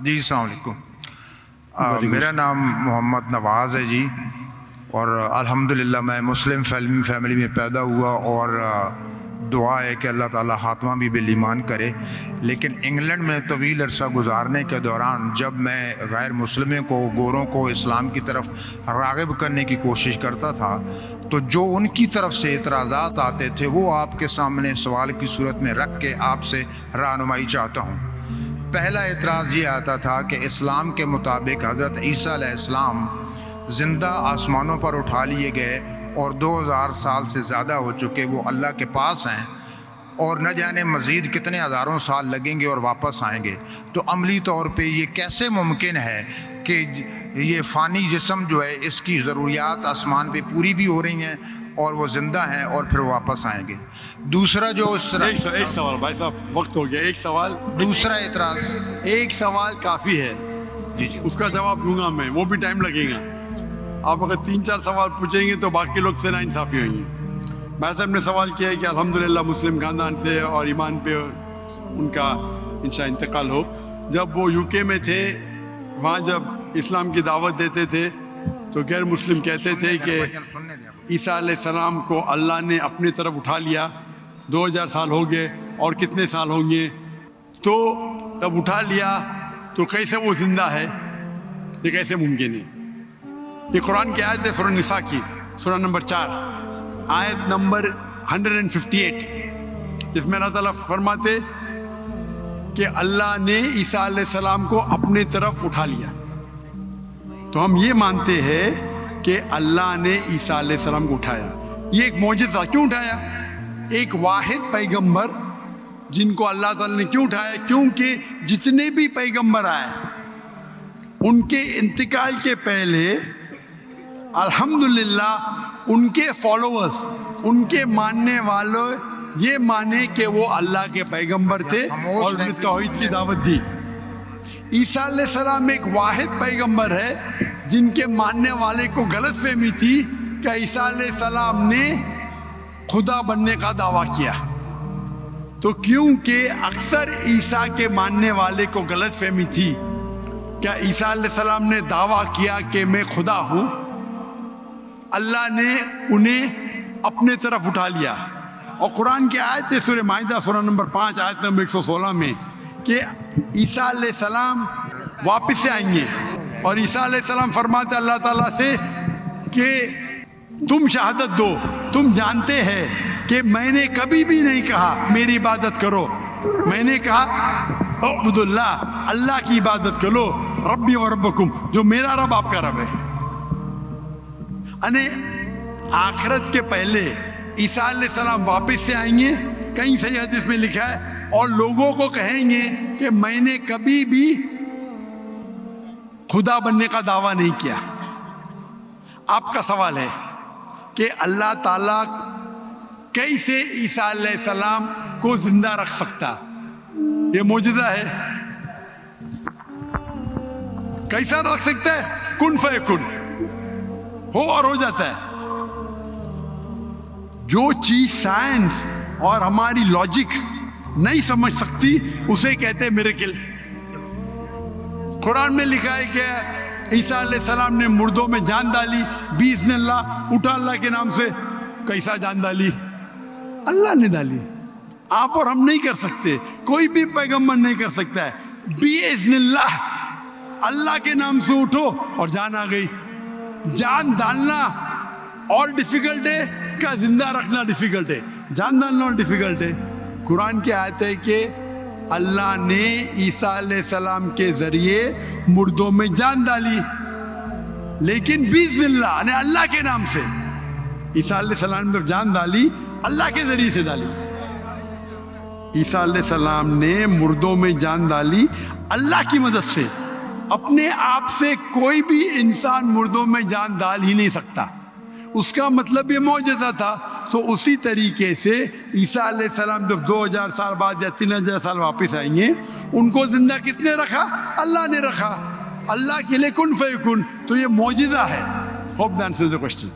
جی السلام علیکم، میرا نام محمد نواز ہے جی، اور الحمدللہ میں مسلم فیملی میں پیدا ہوا، اور دعا ہے کہ اللہ تعالیٰ خاتمہ بھی بالایمان کرے۔ لیکن انگلینڈ میں طویل عرصہ گزارنے کے دوران جب میں غیر مسلموں کو، گوروں کو اسلام کی طرف راغب کرنے کی کوشش کرتا تھا، تو جو ان کی طرف سے اعتراضات آتے تھے وہ آپ کے سامنے سوال کی صورت میں رکھ کے آپ سے رہنمائی چاہتا ہوں۔ پہلا اعتراض یہ آتا تھا کہ اسلام کے مطابق حضرت عیسیٰ علیہ السلام زندہ آسمانوں پر اٹھا لیے گئے اور 2000 سال سے زیادہ ہو چکے وہ اللہ کے پاس ہیں، اور نہ جانے مزید کتنے ہزاروں سال لگیں گے اور واپس آئیں گے۔ تو عملی طور پہ یہ کیسے ممکن ہے کہ یہ فانی جسم جو ہے اس کی ضروریات آسمان پہ پوری بھی ہو رہی ہیں اور وہ زندہ ہیں اور پھر واپس آئیں گے؟ دوسرا جو ایک سوال بھائی صاحب، وقت ہو گیا، ایک سوال، دوسرا اعتراض، ایک سوال کافی ہے جی اس کا جواب دوں گا میں، وہ بھی ٹائم لگے گا۔ آپ اگر 3-4 سوال پوچھیں گے تو باقی لوگ سے ناانصافی ہوئیں گی۔ بھائی صاحب نے سوال کیا ہے کہ الحمدللہ مسلم خاندان سے اور ایمان پہ ان کا انشاء انتقال ہو۔ جب وہ UK میں تھے، وہاں جب اسلام کی دعوت دیتے تھے تو غیر مسلم کہتے تھے کہ عیسیٰ علیہ السلام کو اللہ نے اپنی طرف اٹھا لیا، 2000 سال ہو گئے اور کتنے سال ہوں گے، تو جب اٹھا لیا تو کیسے وہ زندہ ہے؟ یہ کیسے ممکن ہے؟ یہ قرآن کی آیت ہے سورہ نساء کی، سورہ نمبر 4 آیت نمبر 158، جس میں اللہ تعالیٰ فرماتے کہ اللہ نے عیسیٰ علیہ السلام کو اپنے طرف اٹھا لیا۔ تو ہم یہ مانتے ہیں کہ اللہ نے عیسیٰ علیہ السلام کو اٹھایا۔ یہ ایک معجزہ، کیوں اٹھایا؟ ایک واحد پیغمبر جن کو اللہ تعالیٰ نے کیوں اٹھایا؟ کیونکہ جتنے بھی پیغمبر آئے ان کے انتقال کے پہلے الحمدللہ ان کے فالوورز، ان کے ماننے والوں یہ مانے کہ وہ اللہ کے پیغمبر تھے اور انہیں توحید کی دعوت دی۔ عیسیٰ علیہ السلام ایک واحد پیغمبر ہے جن کے ماننے والے کو غلط فہمی تھی کہ عیسیٰ علیہ السلام نے خدا بننے کا دعویٰ کیا۔ تو کیونکہ اکثر عیسیٰ کے ماننے والے کو غلط فہمی تھی کہ عیسیٰ علیہ السلام نے دعویٰ کیا کہ میں خدا ہوں، اللہ نے انہیں اپنے طرف اٹھا لیا۔ اور قرآن کی آیت ہے سورہ مائدہ سورہ نمبر 5 آیت نمبر 116 میں کہ عیسیٰ علیہ السلام واپس سے آئیں گے، اور عیسیٰ علیہ السلام فرماتے اللہ تعالیٰ سے کہ تم شہادت دو، تم جانتے ہیں کہ میں نے کبھی بھی نہیں کہا میری عبادت کرو، میں نے کہا اعبدوا اللہ، اللہ کی عبادت کرو، ربی و ربکم، جو میرا رب آپ کا رب ہے۔ یعنی آخرت کے پہلے عیسیٰ علیہ السلام واپس سے آئیں گے، کہیں صحیح حدیث میں لکھا ہے، اور لوگوں کو کہیں گے کہ میں نے کبھی بھی خدا بننے کا دعویٰ نہیں کیا۔ آپ کا سوال ہے کہ اللہ تعالیٰ کیسے عیسیٰ علیہ السلام کو زندہ رکھ سکتا؟ یہ معجزہ ہے، کیسا رکھ سکتا ہے؟ کن فیکن، ہو اور ہو جاتا ہے۔ جو چیز سائنس اور ہماری لاجک نہیں سمجھ سکتی اسے کہتے ہیں میریکل۔ قرآن میں لکھا ہے کہ عیسیٰ علیہ السلام نے مردوں میں جان ڈالی، باذن اللہ، اٹھا اللہ کے نام سے۔ کیسا جان ڈالی؟ اللہ نے ڈالی، آپ اور ہم نہیں کر سکتے، کوئی بھی پیغمبر نہیں کر سکتا ہے۔ باذن اللہ، اللہ کے نام سے اٹھو اور جان آ گئی۔ جان ڈالنا اور ڈیفیکلٹ ہے کا زندہ رکھنا ڈیفیکلٹ ہے؟ جان ڈالنا ڈیفیکلٹ ہے۔ قرآن کی آیت ہے کہ اللہ نے عیسیٰ علیہ السلام کے ذریعے مردوں میں جان ڈالی، لیکن باذن اللہ یعنی اللہ کے نام سے۔ عیسیٰ علیہ السلام نے جان ڈالی، اللہ کے ذریعے سے ڈالی۔ عیسیٰ علیہ السلام نے مردوں میں جان ڈالی اللہ کی مدد سے۔ اپنے آپ سے کوئی بھی انسان مردوں میں جان ڈال ہی نہیں سکتا، اس کا مطلب یہ معجزہ تھا۔ تو اسی طریقے سے عیسیٰ علیہ السلام جب 2000 سال بعد یا 3000 سال واپس آئیں گے، ان کو زندہ کس نے رکھا؟ اللہ نے رکھا۔ اللہ کے لیے کن فیکن، تو یہ معجزہ ہے۔ Hope the answers the question.